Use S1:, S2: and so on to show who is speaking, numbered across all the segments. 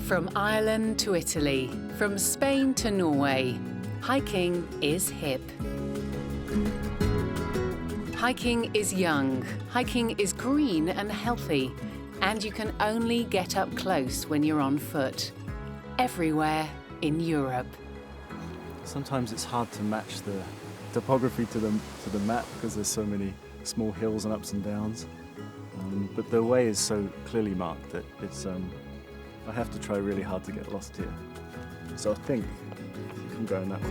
S1: From Ireland to Italy, from Spain to Norway, hiking is hip. Hiking is young, hiking is green and healthy, and you can only get up close when you're on foot. Everywhere in Europe.
S2: Sometimes it's hard to match the topography to the map because there's so many small hills and ups and downs. But the way is so clearly marked that it's I have to try really hard to get lost here. So I think I'm going that way.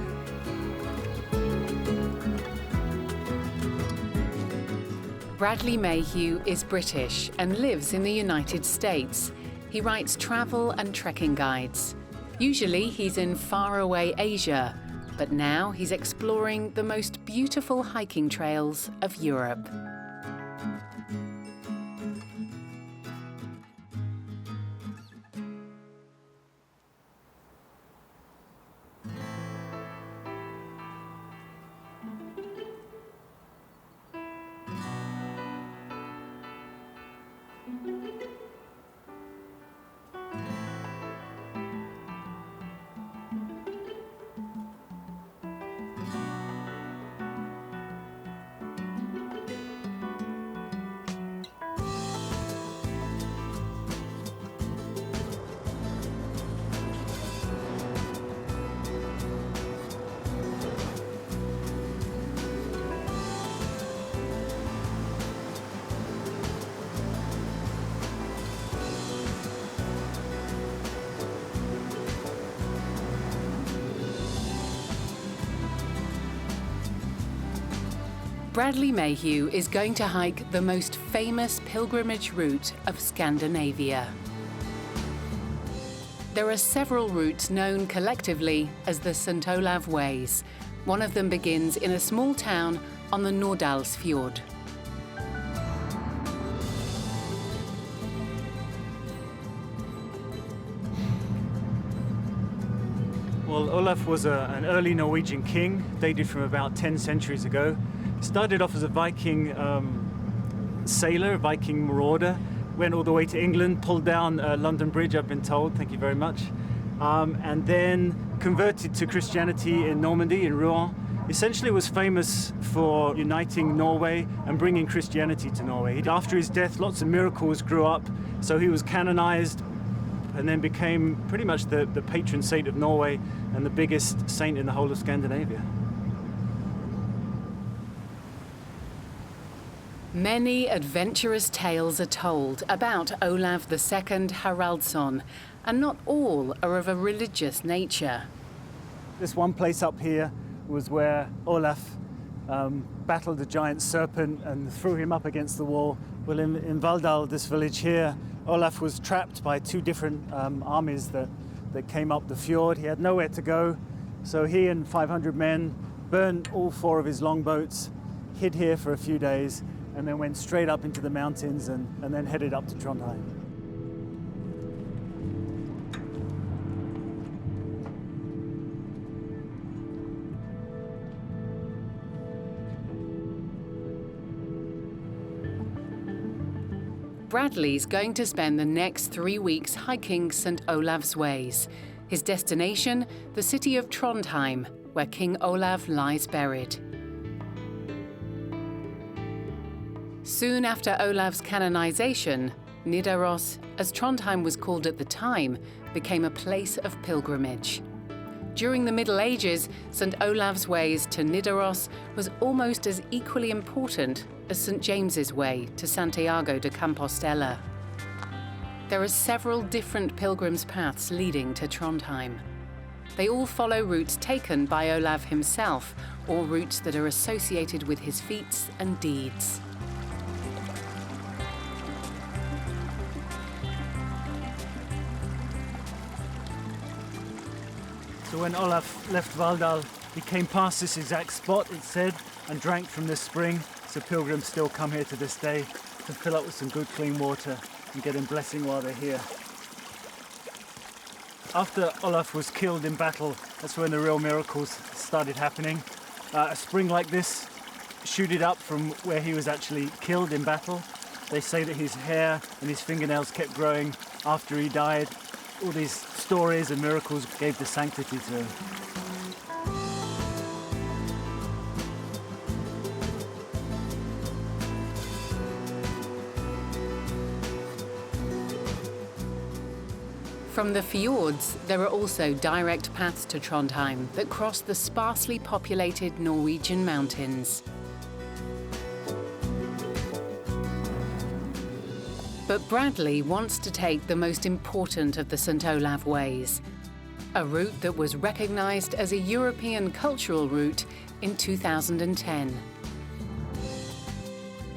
S1: Bradley Mayhew is British and lives in the United States. He writes travel and trekking guides. Usually he's in faraway Asia, but now he's exploring the most beautiful hiking trails of Europe. Bradley Mayhew is going to hike the most famous pilgrimage route of Scandinavia. There are several routes known collectively as the St. Olaf Ways. One of them begins in a small town on the fjord.
S2: Well, Olaf was an early Norwegian king, dated from about 10 centuries ago. Started off as a Viking sailor, a Viking marauder, went all the way to England, pulled down London Bridge, I've been told, thank you very much, and then converted to Christianity in Normandy, in Rouen. Essentially was famous for uniting Norway and bringing Christianity to Norway. After his death, lots of miracles grew up, so he was canonized and then became pretty much the patron saint of Norway and the biggest saint in the whole of Scandinavia.
S1: Many adventurous tales are told about Olaf II Haraldsson, and not all are of a religious nature.
S2: This one place up here was where Olaf battled a giant serpent and threw him up against the wall. Well, in Valldal, this village here, Olaf was trapped by two different armies that came up the fjord. He had nowhere to go, so he and 500 men burned all 4 of his longboats, hid here for a few days, and then went straight up into the mountains and then headed up to Trondheim.
S1: Bradley's going to spend the next 3 weeks hiking St. Olav's Ways. His destination, the city of Trondheim, where King Olaf lies buried. Soon after Olav's canonization, Nidaros, as Trondheim was called at the time, became a place of pilgrimage. During the Middle Ages, St. Olav's Ways to Nidaros was almost as equally important as St. James's Way to Santiago de Compostela. There are several different pilgrims' paths leading to Trondheim. They all follow routes taken by Olaf himself, or routes that are associated with his feats and deeds.
S2: So when Olaf left Valldal, he came past this exact spot, it said, and drank from this spring. So pilgrims still come here to this day to fill up with some good clean water and get a blessing while they're here. After Olaf was killed in battle, that's when the real miracles started happening. A spring like this shooted up from where he was actually killed in battle. They say that his hair and his fingernails kept growing after he died. all these stories and miracles gave the sanctity to.
S1: From the fjords, there are also direct paths to Trondheim that cross the sparsely populated Norwegian mountains. But Bradley wants to take the most important of the St. Olaf ways, a route that was recognised as a European cultural route in 2010.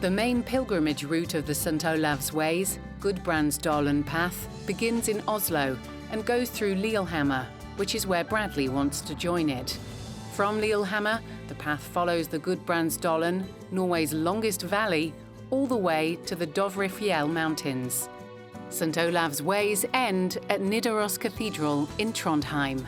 S1: The main pilgrimage route of the St. Olav's Ways, Gudbrandsdalen Path, begins in Oslo and goes through Lillehammer, which is where Bradley wants to join it. From Lillehammer, the path follows the Gudbrandsdalen, Norway's longest valley, all the way to the Dovrefjell mountains. St. Olav's Ways end at Nidaros Cathedral in Trondheim.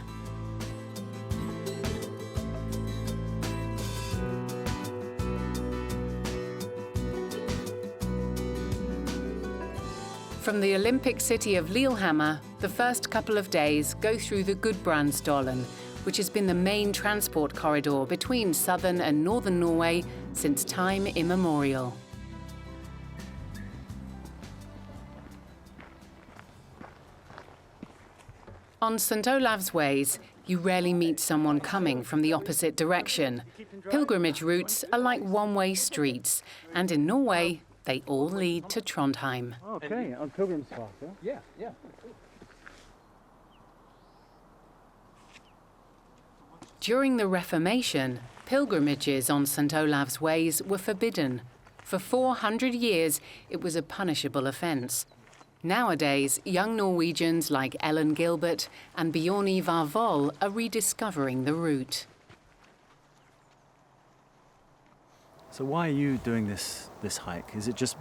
S1: From the Olympic city of Lillehammer, the first couple of days go through the Gudbrandsdalen, which has been the main transport corridor between southern and northern Norway since time immemorial. On St. Olav's Ways, you rarely meet someone coming from the opposite direction. Pilgrimage routes are like one-way streets, and in Norway, they all lead to Trondheim.
S2: Okay, on Pilgrim's Path, yeah?
S3: Yeah.
S1: During the Reformation, pilgrimages on St. Olav's Ways were forbidden. For 400 years, it was a punishable offence. Nowadays, young Norwegians like Ellen Gilbert and Bjorn Ivar Voll are rediscovering the route.
S2: So why are you doing this hike? Is it just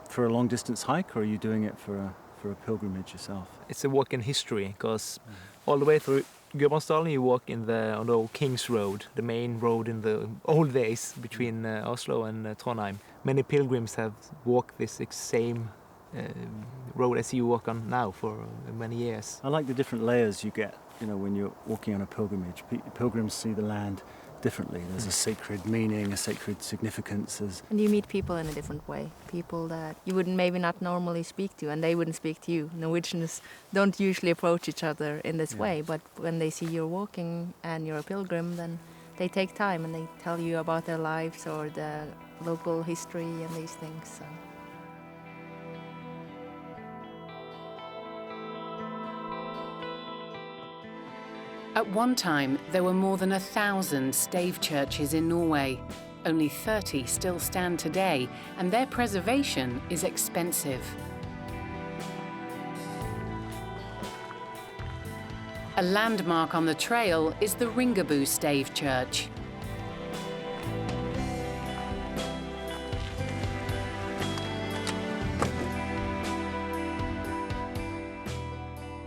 S2: for a long distance hike, or are you doing it for a pilgrimage yourself?
S3: It's a walk in history, because all the way through Gudbrandsdalen you walk on the old King's Road, the main road in the old days between Oslo and Trondheim. Many pilgrims have walked this same road as you walk on now for many years.
S2: I like the different layers you get, when you're walking on a pilgrimage. Pilgrims see the land differently. There's a sacred meaning, a sacred significance.
S4: And you meet people in a different way. People that you would maybe not normally speak to, and they wouldn't speak to you. Norwegians don't usually approach each other in this way, but when they see you're walking and you're a pilgrim, then they take time and they tell you about their lives or the local history and these things. So.
S1: At one time, there were more than 1,000 stave churches in Norway. Only 30 still stand today, and their preservation is expensive. A landmark on the trail is the Ringebu Stave Church.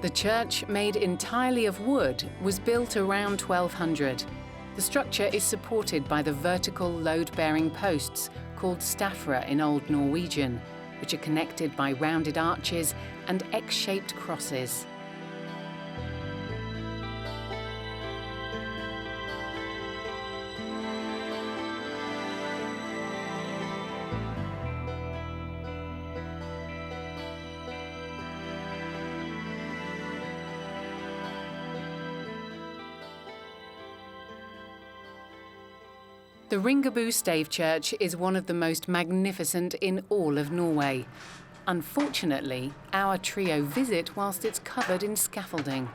S1: The church, made entirely of wood, was built around 1200. The structure is supported by the vertical load-bearing posts called stafra in Old Norwegian, which are connected by rounded arches and X-shaped crosses. The Ringebu Stave Church is one of the most magnificent in all of Norway. Unfortunately, our trio visit whilst it's covered in scaffolding.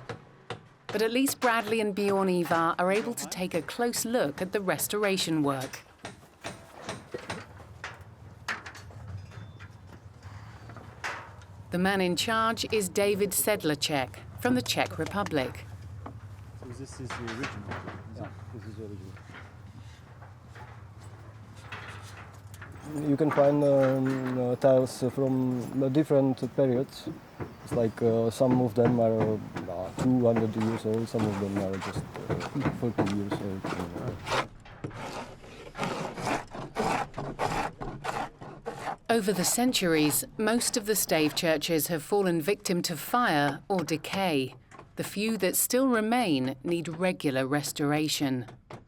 S1: But at least Bradley and Bjorn Ivar are able to take a close look at the restoration work. The man in charge is David Sedlacek from the Czech Republic.
S2: So this is the original?
S5: Yeah, this is the original. You can find tiles from different periods. It's like some of them are 200 years old, some of them are just 40 years old.
S1: Over the centuries, most of the Stave churches have fallen victim to fire or decay. The few that still remain need regular restoration.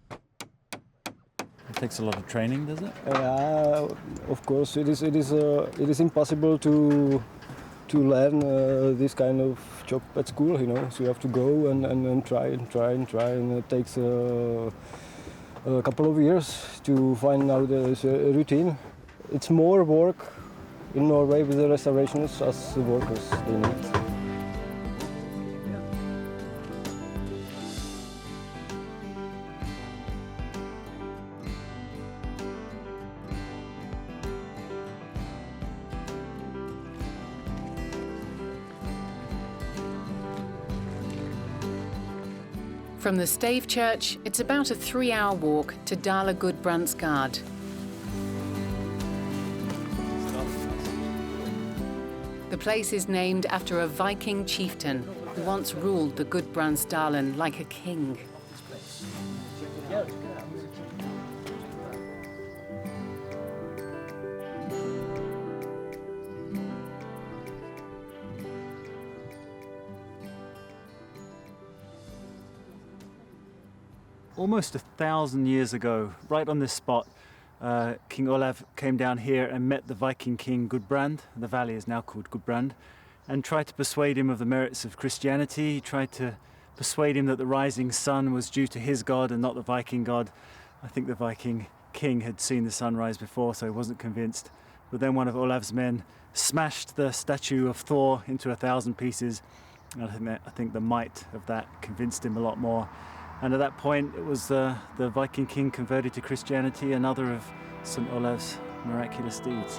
S2: It takes a lot of training, does it?
S5: Of course, it is impossible to learn this kind of job at school, you know. So you have to go and try, and it takes a couple of years to find out the routine. It's more work in Norway with the restorations as the workers they need.
S1: From the Stave Church, it's about a 3-hour walk to Dala Gudbrandsgard. The place is named after a Viking chieftain who once ruled the Gudbrandsdalen like a king.
S2: Almost 1,000 years ago, right on this spot, King Olaf came down here and met the Viking king Gudbrand. The valley is now called Gudbrand, and tried to persuade him of the merits of Christianity. He tried to persuade him that the rising sun was due to his god and not the Viking god. I think the Viking king had seen the sunrise before, so he wasn't convinced. But then one of Olaf's men smashed the statue of Thor into 1,000 pieces. And I think the might of that convinced him a lot more. And at that point, it was the Viking king converted to Christianity, another of St. Olaf's miraculous deeds.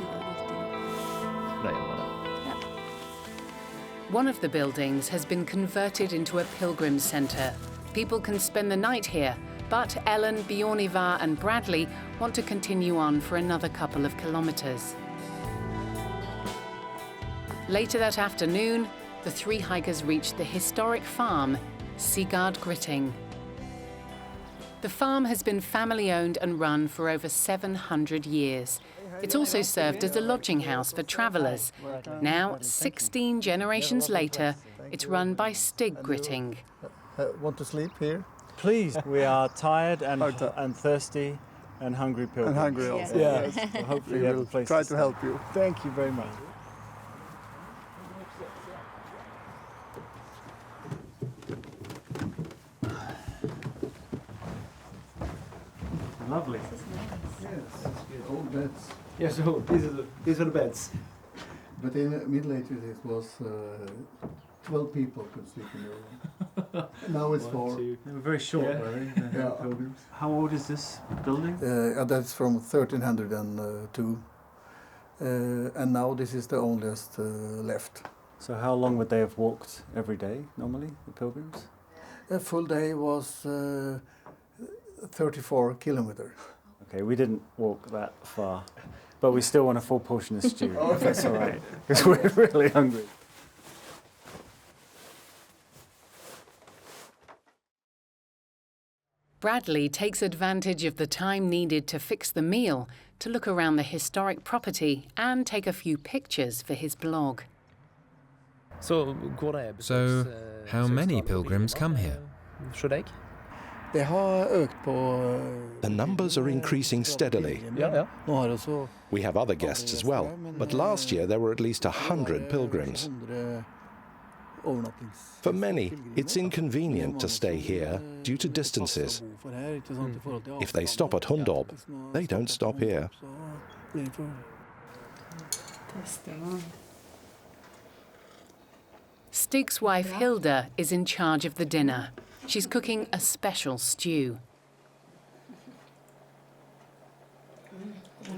S1: One of the buildings has been converted into a pilgrim centre. People can spend the night here, but Ellen, Bjornivar and Bradley want to continue on for another couple of kilometres. Later that afternoon, the 3 hikers reached the historic farm, Sigard Gritting. The farm has been family-owned and run for over 700 years. It's also served as a lodging house for travellers. Now, 16 generations later, it's run by Stig Gritting.
S6: Want to sleep here?
S2: Please, we are tired and thirsty and hungry pilgrims.
S6: And hungry also.
S2: Yes. So hopefully we have a place
S6: try
S2: to
S6: to help you.
S2: Thank you very much. Lovely.
S6: Yes, old beds.
S7: Yeah, so these are the beds.
S6: But in the Middle Ages it was 12 people could sleep in the room. Now it's 4.
S2: They were very short,
S7: Yeah.
S2: were they?
S6: Yeah.
S2: Pilgrims. How old is this building?
S6: That's from 1302. And now this is the oldest left.
S2: So how long would they have walked every day, normally, the pilgrims?
S6: A full day was 34 kilometers.
S2: Okay, we didn't walk that far, but we still want a full portion of stew, if that's all right, because we're really hungry.
S1: Bradley takes advantage of the time needed to fix the meal to look around the historic property and take a few pictures for his blog.
S8: So, how many pilgrims come here?
S9: The numbers are increasing steadily. We have other guests as well, but last year there were at least 100 pilgrims. For many, it's inconvenient to stay here due to distances. If they stop at Hundorp, they don't stop here.
S1: Stig's wife Hilda is in charge of the dinner. She's cooking a special stew.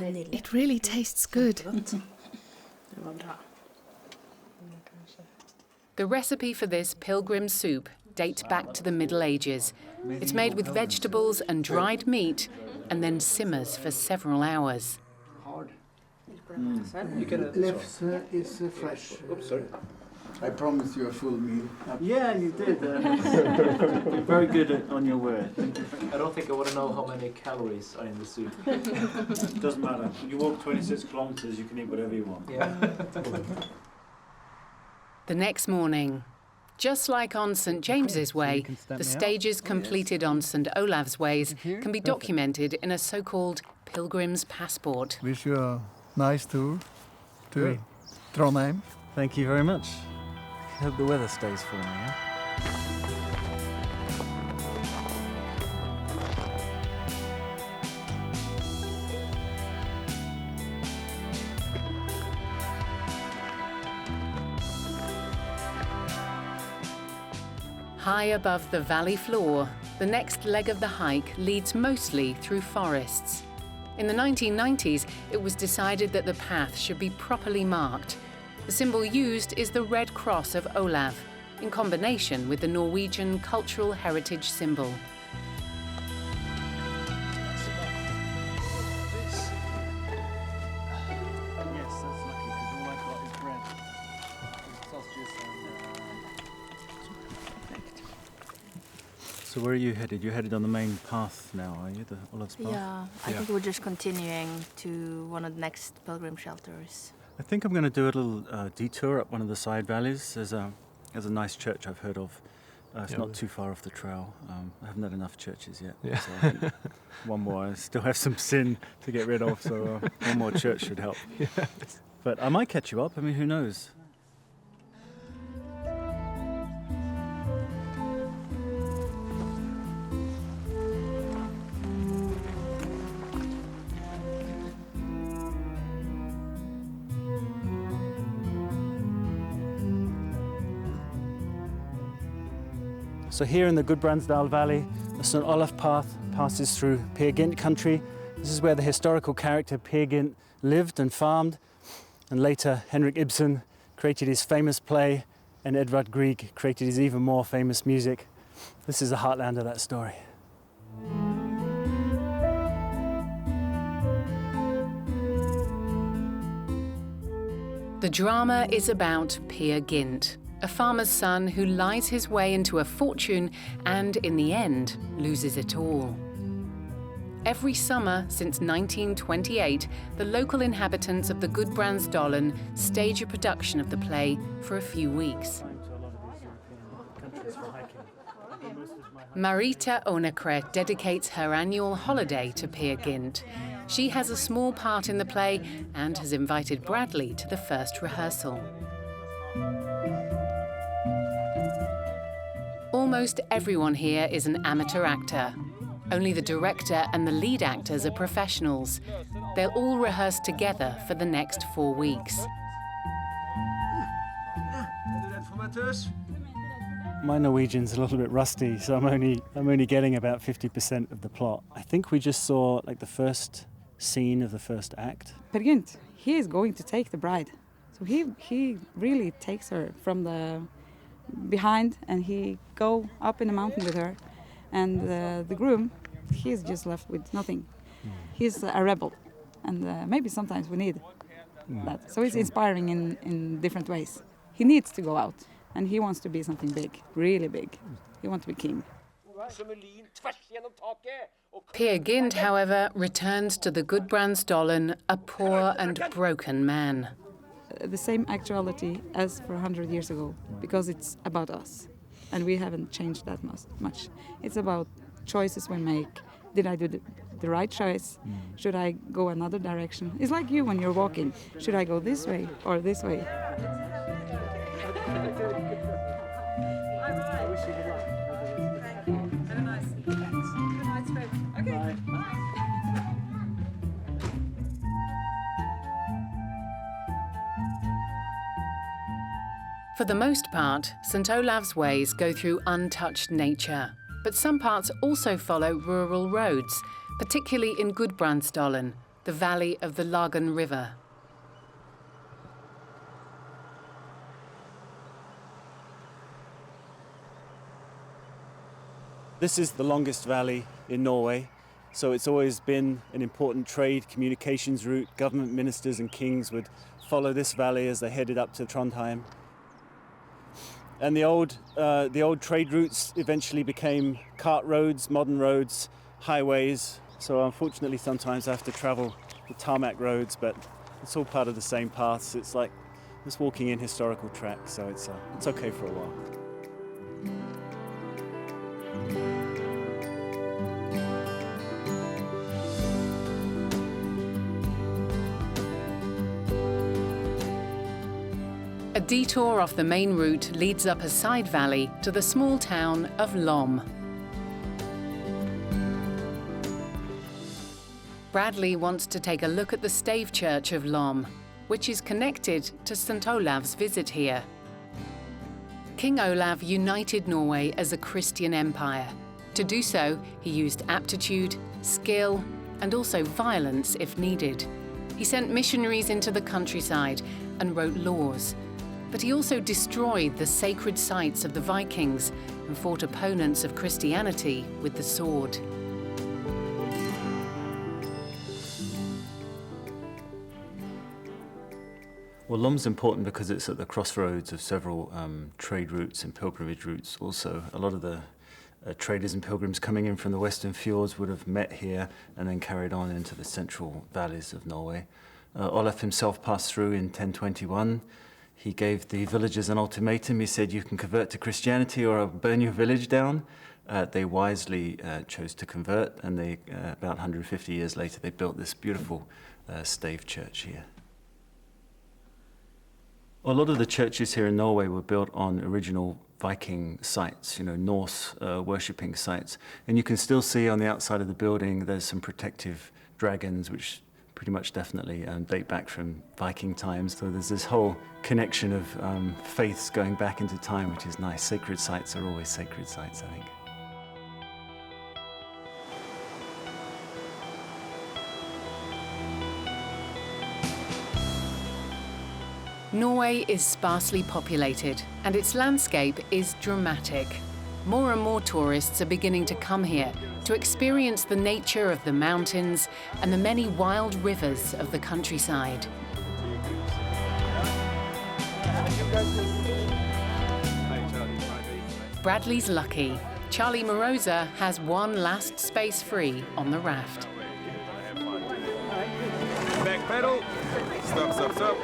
S10: It really tastes good.
S1: The recipe for this pilgrim soup dates back to the Middle Ages. It's made with vegetables and dried meat and then simmers for several hours.
S6: Left is fresh. I promised you a full meal.
S2: Yeah, you did. You're very good on your word.
S3: I don't think I want to know how many calories are in the soup.
S2: Doesn't matter. You walk 26 kilometers, you can eat whatever you want.
S3: Yeah.
S1: The next morning, just like on St James's Way, the stages completed on St Olav's Ways can be documented in a so-called pilgrim's passport.
S6: Wish you a nice tour to Trondheim.
S2: Thank you very much. Hope the weather stays for me, yeah?
S1: High above the valley floor, the next leg of the hike leads mostly through forests. In the 1990s, it was decided that the path should be properly marked. The symbol used is the Red Cross of Olaf, in combination with the Norwegian cultural heritage symbol.
S2: Yes, that's lucky, because all I've got is bread. Sausages and... So where are you headed? You're headed on the main path now, are you? The Olaf's path?
S4: Yeah, I think we're just continuing to one of the next pilgrim shelters.
S2: I think I'm going to do a little detour up one of the side valleys. There's a nice church I've heard of. It's not too far off the trail. I haven't had enough churches yet.
S3: Yeah.
S2: So I think one more. I still have some sin to get rid of, so one more church should help.
S3: Yes.
S2: But I might catch you up. I mean, who knows? So here in the Gudbrandsdal Valley, the St Olaf path passes through Peer Gynt country. This is where the historical character Peer Gynt lived and farmed, and later Henrik Ibsen created his famous play, and Edvard Grieg created his even more famous music. This is the heartland of that story.
S1: The drama is about Peer Gynt, a farmer's son who lies his way into a fortune and, in the end, loses it all. Every summer since 1928, the local inhabitants of the Gudbrandsdalen stage a production of the play for a few weeks. Marita Onekre dedicates her annual holiday to Peer Gynt. She has a small part in the play and has invited Bradley to the first rehearsal. Almost everyone here is an amateur actor. Only the director and the lead actors are professionals. They'll all rehearse together for the next 4 weeks.
S2: My Norwegian's a little bit rusty, so I'm only getting about 50% of the plot. I think we just saw like the first scene of the first act.
S11: Peer Gynt, he is going to take the bride. So he really takes her from the behind, and he go up in the mountain with her, and the groom, he's just left with nothing. He's a rebel, and maybe sometimes we need that. So it's inspiring in different ways. He needs to go out, and he wants to be something big, really big. He wants to be king.
S1: Peer Gynt, however, returns to the Gudbrandsdalen a poor and broken man.
S11: The same actuality as for 100 years ago, because it's about us, and we haven't changed that much. It's about choices we make. Did I do the right choice? Should I go another direction? It's like you when you're walking. Should I go this way or this way?
S1: For the most part, St Olav's Ways go through untouched nature, but some parts also follow rural roads, particularly in Gudbrandsdalen, the valley of the Lagan River.
S2: This is the longest valley in Norway, so it's always been an important trade communications route. Government ministers and kings would follow this valley as they headed up to Trondheim. And the old trade routes eventually became cart roads, modern roads, highways. So unfortunately sometimes I have to travel the tarmac roads, but it's all part of the same paths. It's like just walking in historical tracks, so it's okay for a while.
S1: A detour off the main route leads up a side valley to the small town of Lom. Bradley wants to take a look at the Stave church of Lom, which is connected to St. Olav's visit here. King Olaf united Norway as a Christian empire. To do so, he used aptitude, skill, and also violence if needed. He sent missionaries into the countryside and wrote laws. But he also destroyed the sacred sites of the Vikings and fought opponents of Christianity with the sword.
S2: Well, Lom's important because it's at the crossroads of several trade routes and pilgrimage routes also. A lot of the traders and pilgrims coming in from the western fjords would have met here and then carried on into the central valleys of Norway. Olaf himself passed through in 1021. He gave the villagers an ultimatum. He said, you can convert to Christianity or I'll burn your village down. They wisely chose to convert, and they, about 150 years later, they built this beautiful Stave church here. A lot of the churches here in Norway were built on original Viking sites, Norse worshipping sites. And you can still see on the outside of the building, there's some protective dragons, which pretty much definitely date back from Viking times. So there's this whole connection of faiths going back into time, which is nice. Sacred sites are always sacred sites, I think.
S1: Norway is sparsely populated, and its landscape is dramatic. More and more tourists are beginning to come here to experience the nature of the mountains and the many wild rivers of the countryside. Bradley's lucky. Charlie Moroza has one last space free on the raft.
S12: Back pedal. Stop, stop, stop.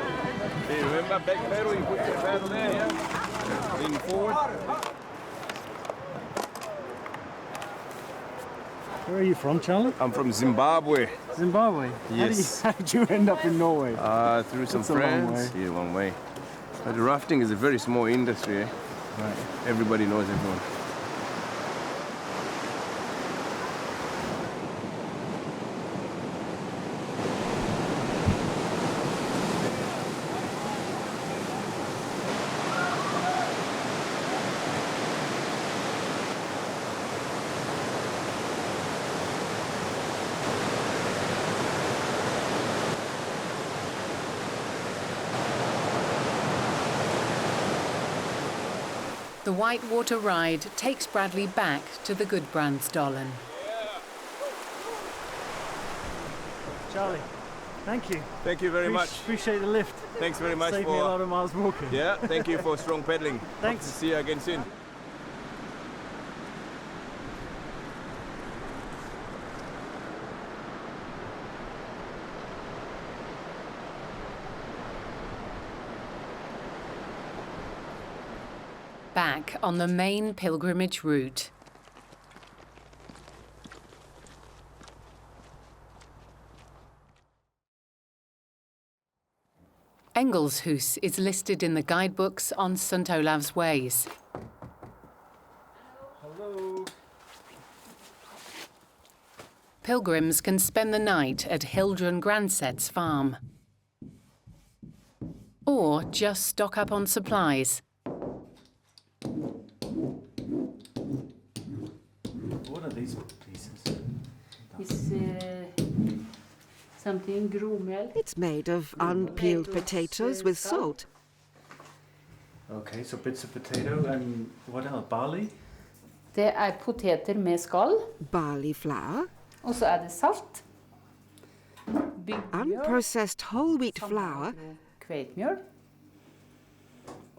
S12: Hey, remember, back pedal, you put your paddle there, yeah? Lean forward.
S2: Where are you from, Charlie?
S12: I'm from Zimbabwe.
S2: Zimbabwe?
S12: Yes.
S2: How did you end up in Norway?
S12: Through some
S2: That's
S12: friends. Yeah, a long way. But the rafting is a very small industry. Eh?
S2: Right.
S12: Everybody knows everyone.
S1: The Whitewater ride takes Bradley back to the Gudbrandsdalen.
S2: Charlie, thank you.
S12: Thank you very much.
S2: Appreciate the lift.
S12: Thanks very much
S2: Saved
S12: for
S2: me a lot of miles walking.
S12: Yeah, thank you for strong pedaling.
S2: Thanks.
S12: Hope to see you again soon.
S1: Back on the main pilgrimage route. Engelshus is listed in the guidebooks on St. Olav's Ways.
S2: Hello.
S1: Pilgrims can spend the night at Hildrun Grandset's farm. Or just stock up on supplies.
S2: What are these pieces?
S13: It's something gromel.
S14: It's made of unpeeled potatoes with salt.
S2: Okay, so bits of potato and what else? Barley?
S13: Det poteter med skall.
S14: Barley flour.
S13: Og så det salt.
S14: Unprocessed whole wheat flour.
S13: Kveitmjøl.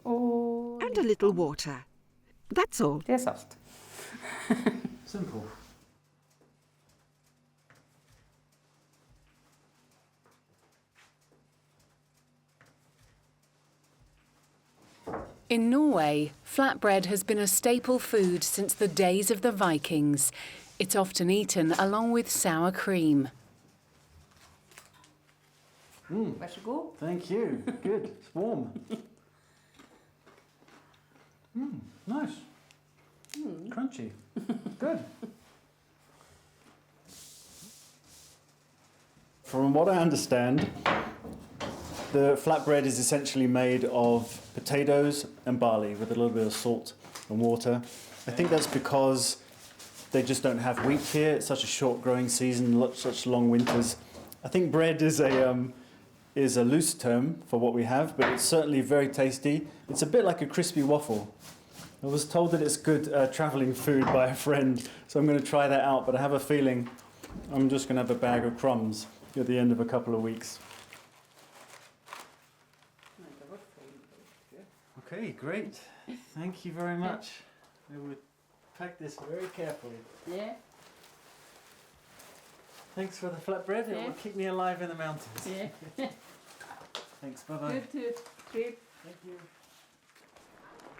S14: And and a little water. That's all.
S13: Det är salt.
S2: Simple.
S1: In Norway, flatbread has been a staple food since the days of the Vikings. It's often eaten along with sour cream.
S13: Varsågod.
S2: Thank you. Good. It's warm. Nice. Crunchy. Good. From what I understand, the flatbread is essentially made of potatoes and barley with a little bit of salt and water. I think that's because they just don't have wheat here. It's such a short growing season, such long winters. I think bread is a loose term for what we have, but it's certainly very tasty. It's a bit like a crispy waffle. I was told that it's good travelling food by a friend, so I'm going to try that out, but I have a feeling I'm just going to have a bag of crumbs at the end of a couple of weeks. Okay, great. Thank you very much. I will pack this very carefully.
S13: Yeah.
S2: Thanks for the flatbread. It will keep me alive in the mountains.
S13: Yeah.
S2: Thanks, bye-bye.
S13: Good trip.
S2: Thank you.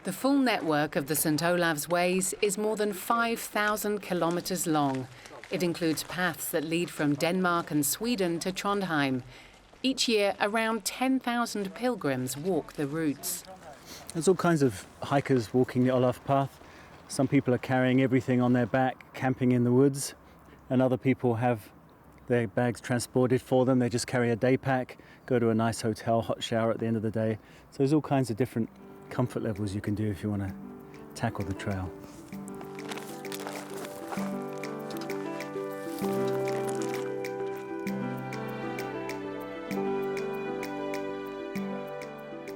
S1: The full network of the St. Olav's Ways is more than 5,000 kilometres long. It includes paths that lead from Denmark and Sweden to Trondheim. Each year, around 10,000 pilgrims walk the routes.
S2: There's all kinds of hikers walking the Olaf path. Some people are carrying everything on their back, camping in the woods, and other people have their bags transported for them. They just carry a day pack, go to a nice hotel, hot shower at the end of the day. So there's all kinds of different comfort levels you can do if you want to tackle the trail.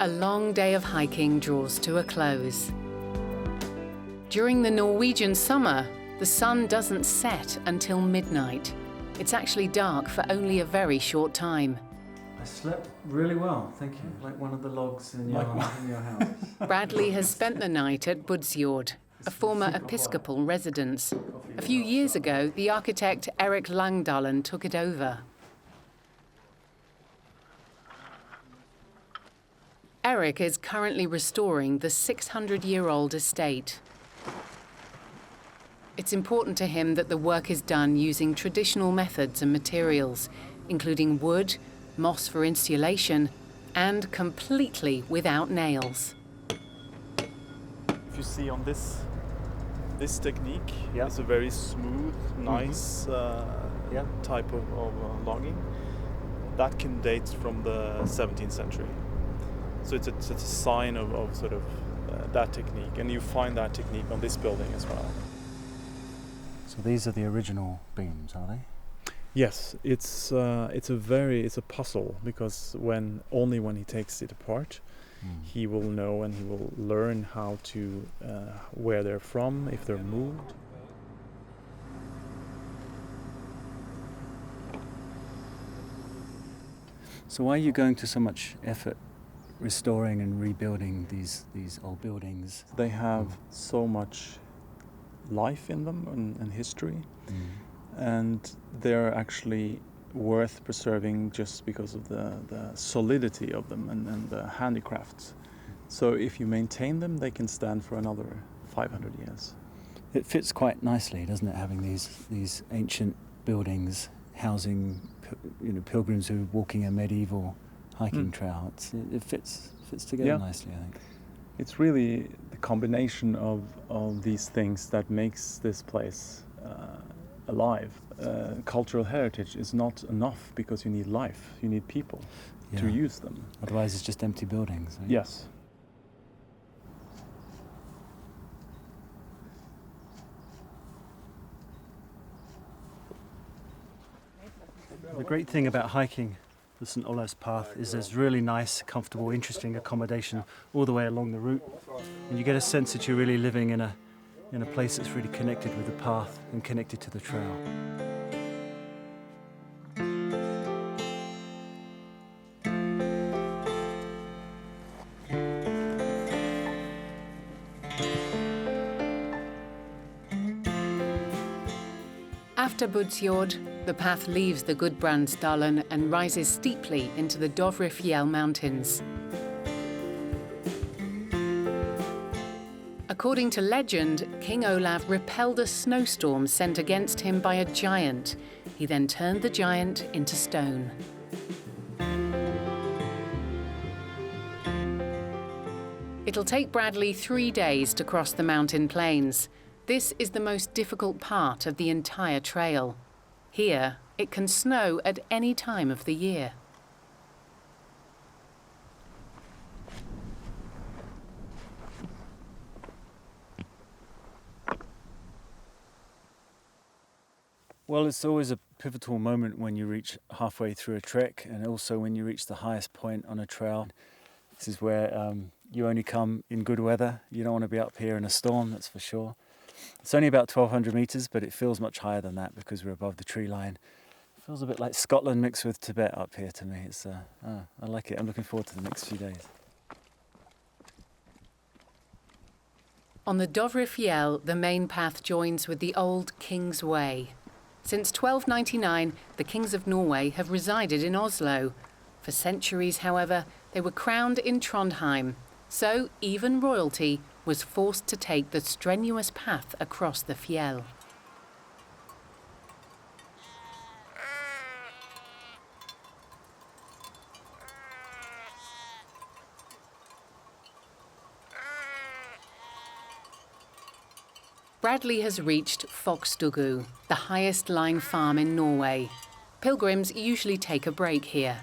S1: A long day of hiking draws to a close. During the Norwegian summer, the sun doesn't set until midnight. It's actually dark for only a very short time.
S2: I slept really well, thank you. Like one of the logs in your house.
S1: Bradley has spent the night at Fjord, a former Episcopal residence. A few years ago, the architect Erik Langdalen took it over. Erik is currently restoring the 600-year-old estate. It's important to him that the work is done using traditional methods and materials, including wood, moss for insulation, and completely without nails.
S15: If you see on this technique, it's a very smooth, nice type of logging that can date from the 17th century. So it's a sign of sort of that technique, and you find that technique on this building as well.
S2: So these are the original beams, are they?
S15: Yes, it's a puzzle, because when he takes it apart, he will know and he will learn how to where they're from, if they're moved.
S2: So why are you going to so much effort restoring and rebuilding these old buildings?
S15: They have so much life in them and history, and they're actually worth preserving just because of the solidity of them and the handicrafts. So if you maintain them, they can stand for another 500 years.
S2: It fits quite nicely, doesn't it, having these ancient buildings housing pilgrims who are walking a medieval hiking trail. It fits together nicely, I think.
S15: It's really the combination of these things that makes this place alive. Cultural heritage is not enough, because you need life, you need people to use them.
S2: Otherwise it's just empty buildings. Right?
S15: Yes.
S2: The great thing about hiking the St. Olav's Path is there's really nice, comfortable, interesting accommodation all the way along the route, and you get a sense that you're really living in a place that's really connected with the path and connected to the trail.
S1: After Budsfjord, the path leaves the Gudbrandsdalen and rises steeply into the Dovrefjell mountains. According to legend, King Olaf repelled a snowstorm sent against him by a giant. He then turned the giant into stone. It'll take Bradley 3 days to cross the mountain plains. This is the most difficult part of the entire trail. Here, it can snow at any time of the year.
S2: Well, it's always a pivotal moment when you reach halfway through a trek, and also when you reach the highest point on a trail. This is where you only come in good weather. You don't want to be up here in a storm, that's for sure. It's only about 1,200 metres, but it feels much higher than that because we're above the tree line. It feels a bit like Scotland mixed with Tibet up here to me. I like it. I'm looking forward to the next few days.
S1: On the Dovrefjell, the main path joins with the old King's Way. Since 1299, the kings of Norway have resided in Oslo. For centuries, however, they were crowned in Trondheim, so even royalty was forced to take the strenuous path across the fjell. Bradley has reached Fokstugu, the highest lying farm in Norway. Pilgrims usually take a break here.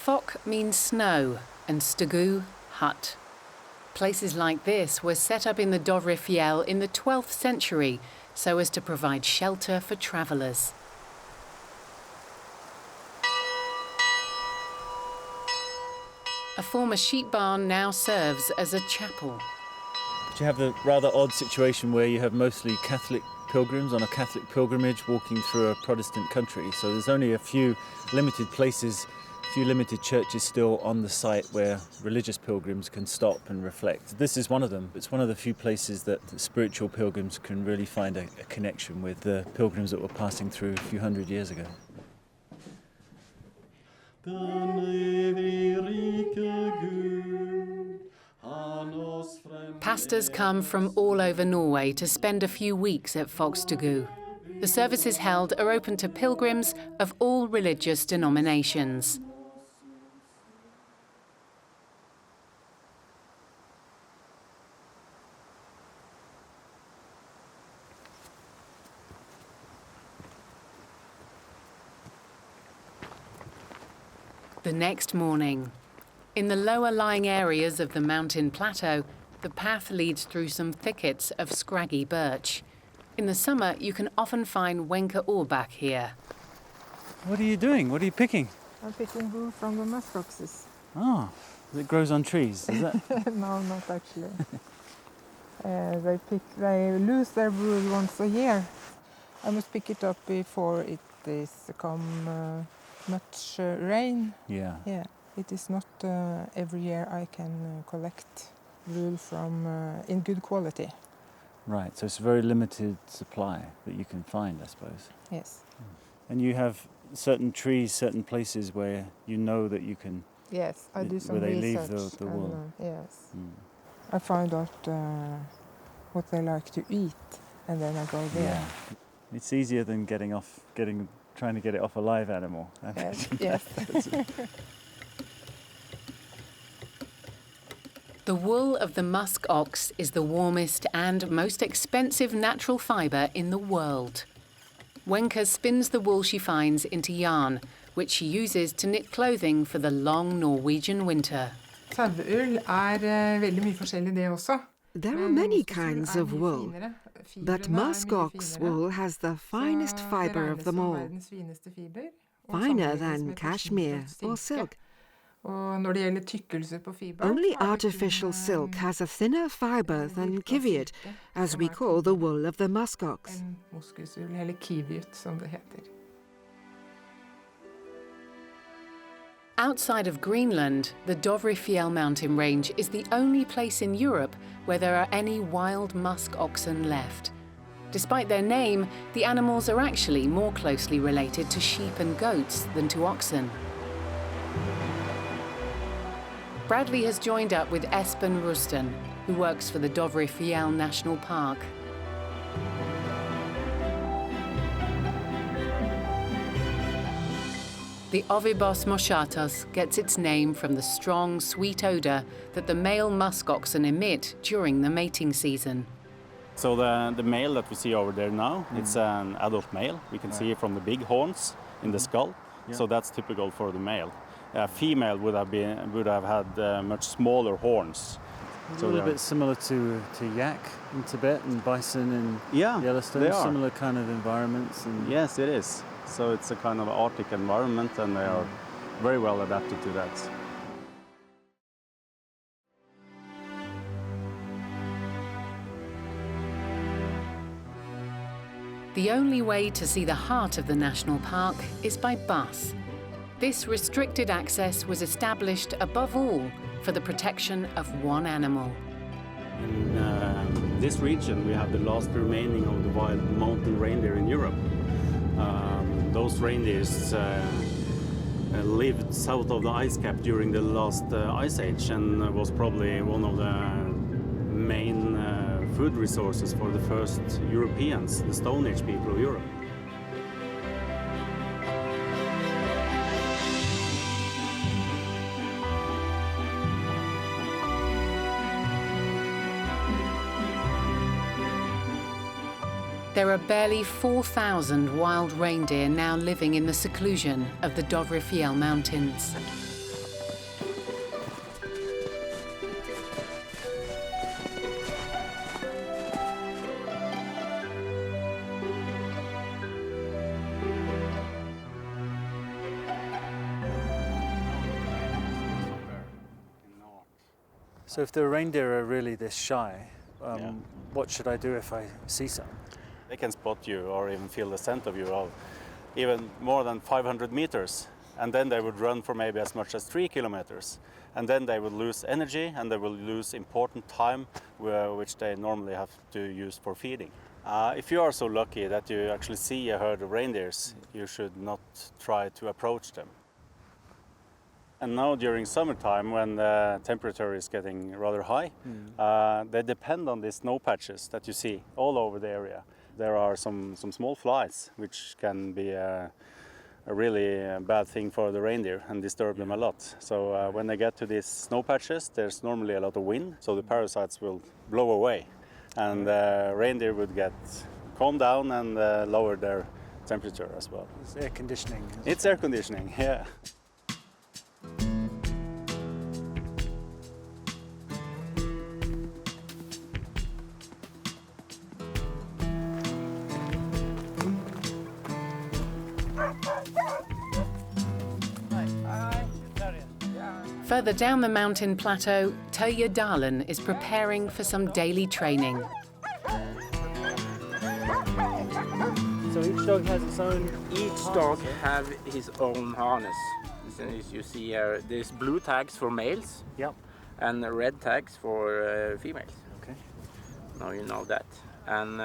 S1: Fok means snow and stugu, hut. Places like this were set up in the Dovrefjell in the 12th century so as to provide shelter for travellers. A former sheep barn now serves as a chapel.
S2: But you have the rather odd situation where you have mostly Catholic pilgrims on a Catholic pilgrimage walking through a Protestant country. So there's only a few limited places, a few limited churches still on the site where religious pilgrims can stop and reflect. This is one of them. It's one of the few places that the spiritual pilgrims can really find a connection with the pilgrims that were passing through a few hundred years ago.
S1: Pastors come from all over Norway to spend a few weeks at Fokstugu. The services held are open to pilgrims of all religious denominations. The next morning, in the lower lying areas of the mountain plateau, the path leads through some thickets of scraggy birch. In the summer, you can often find Wenche Årbakk here.
S2: What are you doing? What are you picking?
S16: I'm picking wool from the musk oxes.
S2: Oh, it grows on trees, is that?
S16: No, not actually. They lose their wool once a year. I must pick it up before it is come much rain.
S2: Yeah.
S16: Yeah. It is not every year I can collect wool from in good quality.
S2: Right, so it's a very limited supply that you can find, I suppose.
S16: Yes.
S2: And you have certain trees, certain places where you know that you can...
S16: Yes, I do some
S2: where they
S16: research.
S2: leave the wool.
S16: Yes. I find out what they like to eat, and then I go there.
S2: Yeah. It's easier than trying to get it off a live animal.
S16: Yes.
S1: The wool of the musk ox is the warmest and most expensive natural fibre in the world. Wenche spins the wool she finds into yarn, which she uses to knit clothing for the long Norwegian winter.
S16: Saueull veldig mye forskjellig det også.
S14: There are many kinds of wool, but musk ox wool has the finest fibre of them all, finer than cashmere or silk. Only artificial silk has a thinner fibre than kiviot, as we call the wool of the musk ox.
S1: Outside of Greenland, the Dovrefjell mountain range is the only place in Europe where there are any wild musk oxen left. Despite their name, the animals are actually more closely related to sheep and goats than to oxen. Bradley has joined up with Espen Rusten, who works for the Dovrefjell National Park. The Ovibos moschatos gets its name from the strong, sweet odor that the male musk oxen emit during the mating season.
S17: So the male that we see over there now, it's an adult male. We can see it from the big horns in the skull.
S2: Yeah.
S17: So that's typical for the male. A female would have had much smaller horns.
S2: A little bit similar to yak in Tibet and bison in Yellowstone.
S17: They are.
S2: Similar kind of environments. And
S17: Yes, it is. So it's a kind of Arctic environment, and they are very well adapted to that.
S1: The only way to see the heart of the national park is by bus. This restricted access was established above all for the protection of one animal.
S17: In this region, we have the last remaining of the wild mountain reindeer in Europe. Those reindeers lived south of the ice cap during the last ice age and was probably one of the main food resources for the first Europeans, the Stone Age people of Europe.
S1: There are barely 4,000 wild reindeer now living in the seclusion of the Dovrefjell Mountains.
S2: So if the reindeer are really this shy, what should I do if I see some?
S17: They can spot you or even feel the scent of you of even more than 500 meters. And then they would run for maybe as much as 3 kilometers. And then they would lose energy and they will lose important time which they normally have to use for feeding. If you are so lucky that you actually see a herd of reindeers, you should not try to approach them. And now during summertime, when the temperature is getting rather high, they depend on these snow patches that you see all over the area. There are some small flies, which can be a really bad thing for the reindeer and disturb them a lot. So when they get to these snow patches, there's normally a lot of wind, so the parasites will blow away. And reindeer would get calm down and lower their temperature as well.
S2: It's air conditioning.
S17: It's air conditioning, yeah.
S1: Further down the mountain plateau, Tøye Dalen is preparing for some daily training.
S18: So each dog has its own.
S19: Each dog have his own harness. As you see here, there's blue tags for males.
S2: Yep.
S19: And red tags for females.
S2: Okay.
S19: Now you know that. And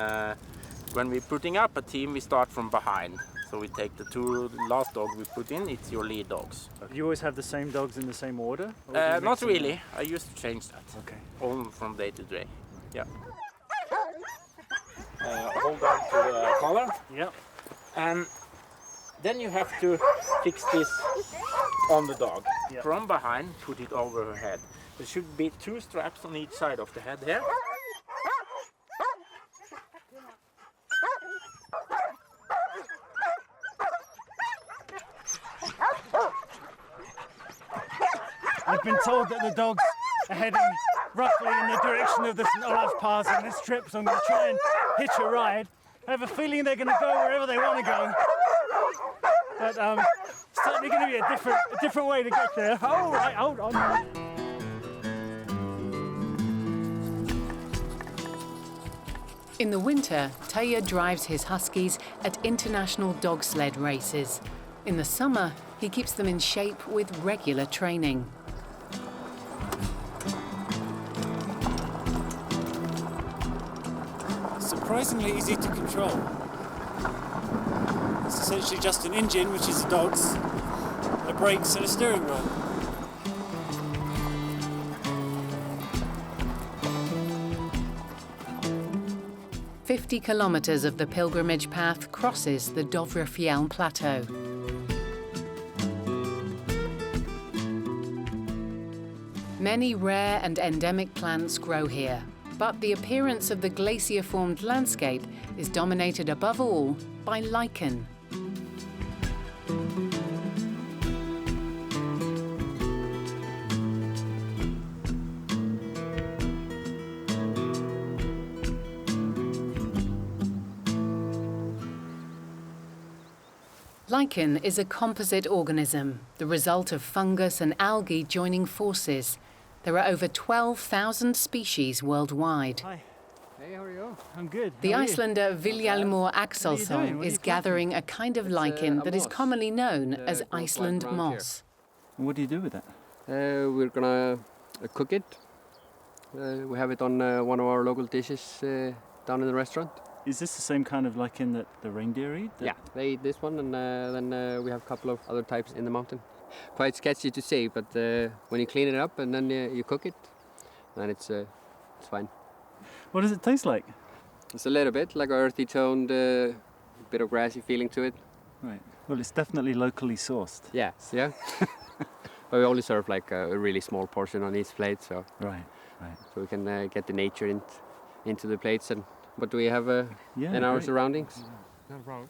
S19: when we're putting up a team, we start from behind. So we take the two last dogs we put in, it's your lead dogs.
S2: You always have the same dogs in the same order?
S19: Not really. I used to change that.
S2: Okay.
S19: All from day to day. Yeah. Hold on to the collar.
S2: Yep.
S19: And then you have to fix this on the dog.
S2: Yep.
S19: From behind, put it over her head. There should be 2 straps on each side of the head here.
S2: I've been told that the dogs are heading roughly in the direction of the St. Olaf Pass on this trip, so I'm going to try and hitch a ride. I have a feeling they're going to go wherever they want to go. But it's certainly going to be a different way to get there. Oh, right, hold on.
S1: In the winter, Tøye drives his huskies at international dog sled races. In the summer, He keeps them in shape with regular training.
S2: Surprisingly easy to control. It's essentially just an engine, which is the dog's, a brakes and a steering wheel.
S1: "50 kilometers of the pilgrimage path crosses the Dovrefjell plateau. Many rare and endemic plants grow here, but the appearance of the glacier-formed landscape is dominated above all by lichen. Lichen is a composite organism, the result of fungus and algae joining forces. There are over 12,000 species worldwide.
S2: Hi. Hey, how are you? I'm good.
S1: The
S2: How are you?
S1: Vilhjálmur Axelsson
S2: What are
S1: is
S2: you
S1: gathering a kind of lichen that is commonly known as Iceland moss.
S2: And what do you do with that?
S20: We're gonna cook it. We have it on one of our local dishes down in the restaurant.
S2: Is this the same kind of lichen that the reindeer eat?
S20: Yeah, they eat this one, and then we have a couple of other types in the mountain. Quite sketchy to say, but when you clean it up and then you cook it, then it's fine.
S2: What does it taste like?
S20: It's a little bit like an earthy toned, bit of grassy feeling to it.
S2: Right. Well, it's definitely locally sourced.
S20: Yeah. But we only serve like a really small portion on each plate, so
S2: right.
S20: So we can get the nature into the plates and what we have in our
S2: great.
S20: surroundings.
S2: Not a problem.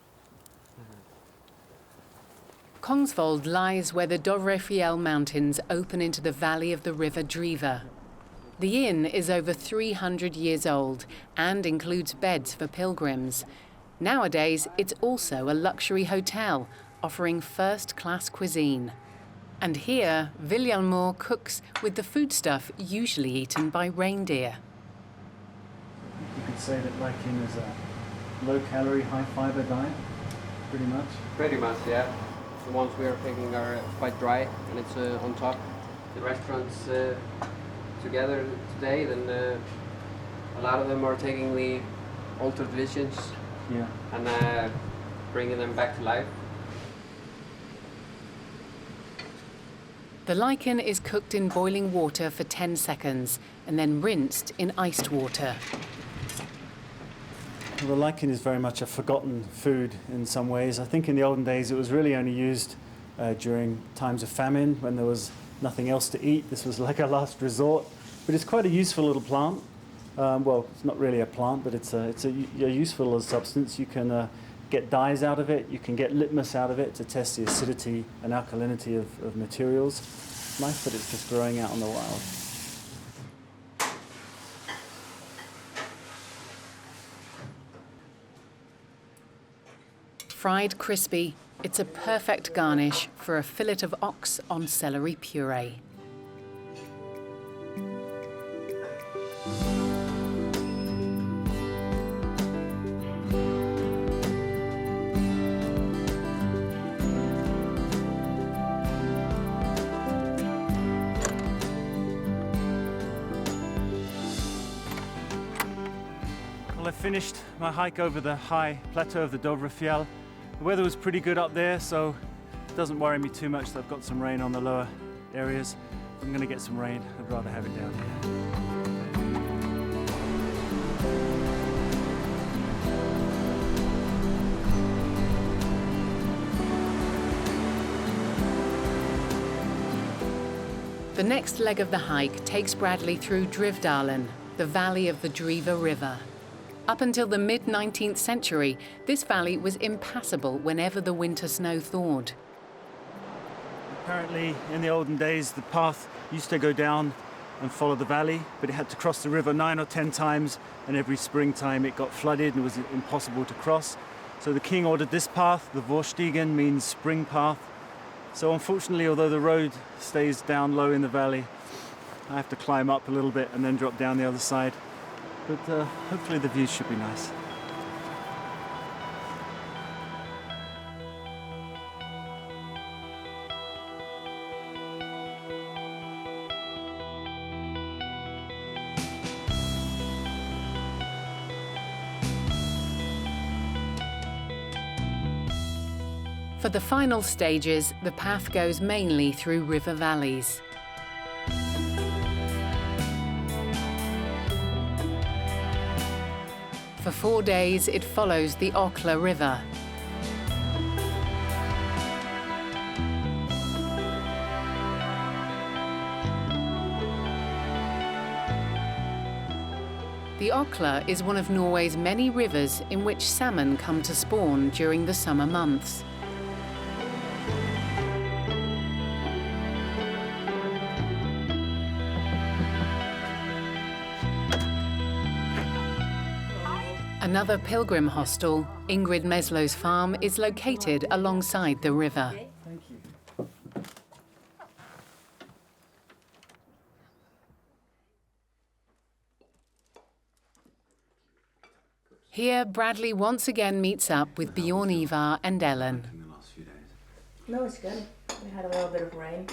S1: Kongsvold lies where the Dovrefjell mountains open into the valley of the river Driva. The inn is over 300 years old and includes beds for pilgrims. Nowadays, it's also a luxury hotel offering first-class cuisine. And here, Vilhjálmur cooks with the foodstuff usually eaten by reindeer.
S2: You could say that lichen is a low-calorie, high-fiber diet, pretty much.
S20: Pretty much, yeah. The ones we are picking are quite dry and it's on top. The restaurants together today, then a lot of them are taking the old traditions and bringing them back to life.
S1: The lichen is cooked in boiling water for 10 seconds and then rinsed in iced water.
S2: Well, the lichen is very much a forgotten food in some ways. I think in the olden days it was really only used during times of famine when there was nothing else to eat. This was like a last resort. But it's quite a useful little plant. Well, it's not really a plant, but it's a useful little substance. You can get dyes out of it. You can get litmus out of it to test the acidity and alkalinity of materials. Nice that it's just growing out in the wild.
S1: Fried crispy, it's a perfect garnish for a fillet of ox on celery puree.
S2: Well, I finished my hike over the high plateau of the Dovrefjell. The weather was pretty good up there, so it doesn't worry me too much that I've got some rain on the lower areas. If I'm going to get some rain, I'd rather have it down here.
S1: The next leg of the hike takes Bradley through Drivdalen, the valley of the Driva River. Up until the mid-19th century, this valley was impassable whenever the winter snow thawed.
S2: Apparently, in the olden days, the path used to go down and follow the valley, but it had to cross the river 9 or 10 times, and every springtime it got flooded and it was impossible to cross. So the king ordered this path. The Vorstigen means spring path. So unfortunately, although the road stays down low in the valley, I have to climb up a little bit and then drop down the other side. But hopefully the views should be nice.
S1: For the final stages, the path goes mainly through river valleys. For 4 days, it follows the Okla River. The Okla is one of Norway's many rivers in which salmon come to spawn during the summer months. Another pilgrim hostel, Ingrid Meslow's farm, is located alongside the river.
S2: Thank you.
S1: Here, Bradley once again meets up with Bjorn Ivar and Ellen.
S13: No, it's good. We had a little bit of rain.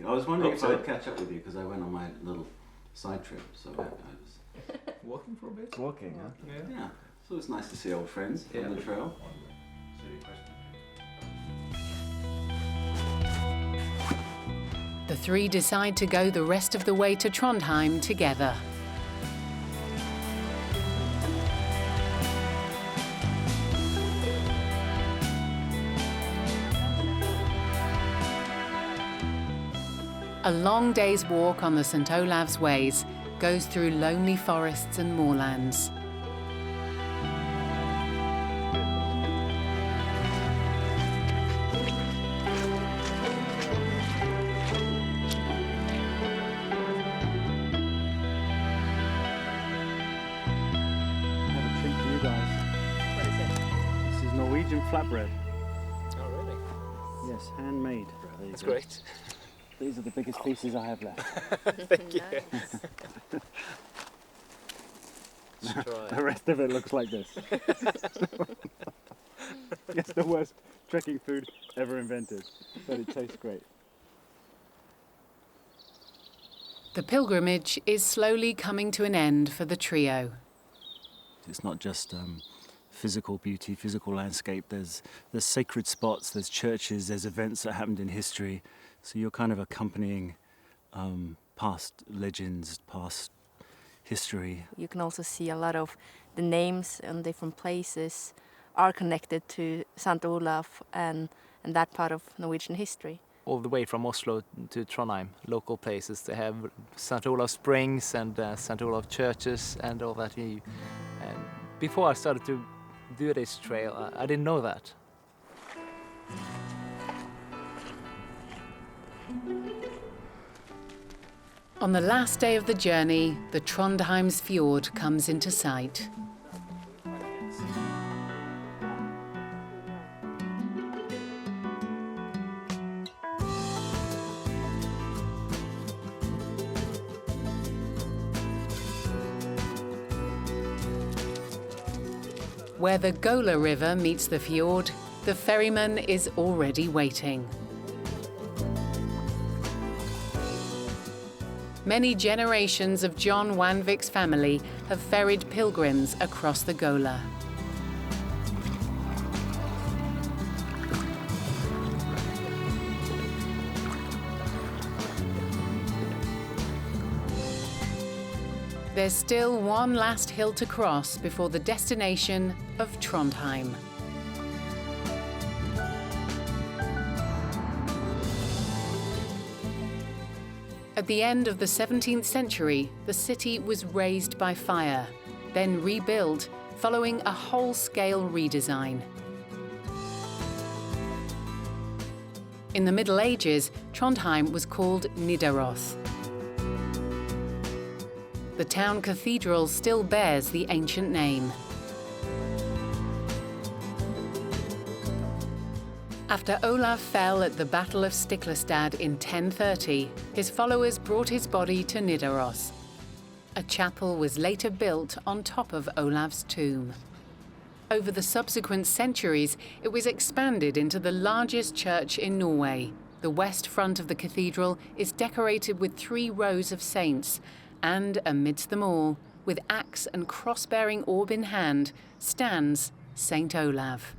S21: I was wondering if I would catch up with you because I went on my little side trip, so I was
S3: Walking for a bit?
S21: walking. Yeah. So it's nice to see old friends on the trail.
S1: The three decide to go the rest of the way to Trondheim together. A long day's walk on the St. Olav's Ways goes through lonely forests and moorlands.
S2: Flatbread.
S3: Oh, really?
S2: Yes, handmade.
S3: That's great.
S2: These are the biggest pieces I have left.
S3: Thank you.
S2: The rest of it looks like this. It's the worst trekking food ever invented, but it tastes great.
S1: The pilgrimage is slowly coming to an end for the trio.
S2: It's not just physical beauty, physical landscape. There's sacred spots, there's churches, there's events that happened in history. So you're kind of accompanying past legends, past history.
S4: You can also see a lot of the names in different places are connected to St. Olaf and that part of Norwegian history.
S3: All the way from Oslo to Trondheim, local places. They have St. Olaf Springs and St. Olaf churches and all that. And before I started to do this trail, I didn't know that.
S1: On the last day of the journey, the Trondheim's fjord comes into sight. Where the Gola River meets the fjord, the ferryman is already waiting. Many generations of John Wanvik's family have ferried pilgrims across the Gola. There's still one last hill to cross before the destination of Trondheim. At the end of the 17th century, the city was razed by fire, then rebuilt following a whole-scale redesign. In the Middle Ages, Trondheim was called Nidaros. The town cathedral still bears the ancient name. After Olaf fell at the Battle of Stiklestad in 1030, his followers brought his body to Nidaros. A chapel was later built on top of Olaf's tomb. Over the subsequent centuries, it was expanded into the largest church in Norway. The west front of the cathedral is decorated with 3 rows of saints, and amidst them all, with axe and cross-bearing orb in hand, stands Saint Olaf.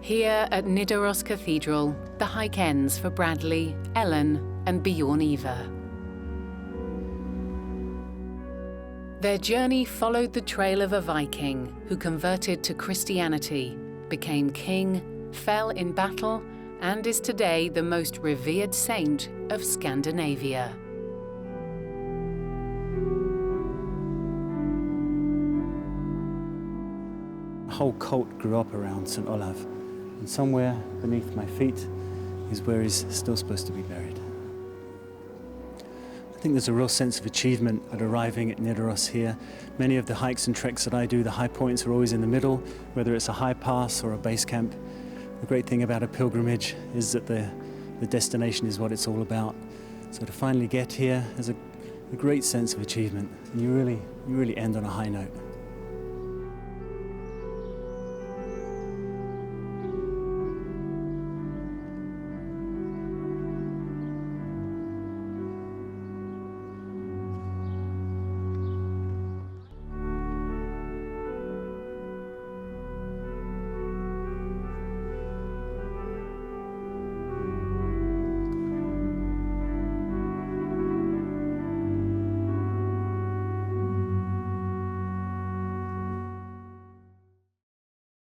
S1: Here at Nidaros Cathedral, the hike ends for Bradley, Ellen and Bjorn Eva. Their journey followed the trail of a Viking who converted to Christianity, became king, fell in battle, and is today the most revered saint of Scandinavia.
S2: A whole cult grew up around St. Olaf, and somewhere beneath my feet is where he's still supposed to be buried. I think there's a real sense of achievement at arriving at Nidaros here. Many of the hikes and treks that I do, the high points are always in the middle, whether it's a high pass or a base camp. The great thing about a pilgrimage is that the destination is what it's all about. So to finally get here is a great sense of achievement, and you really end on a high note.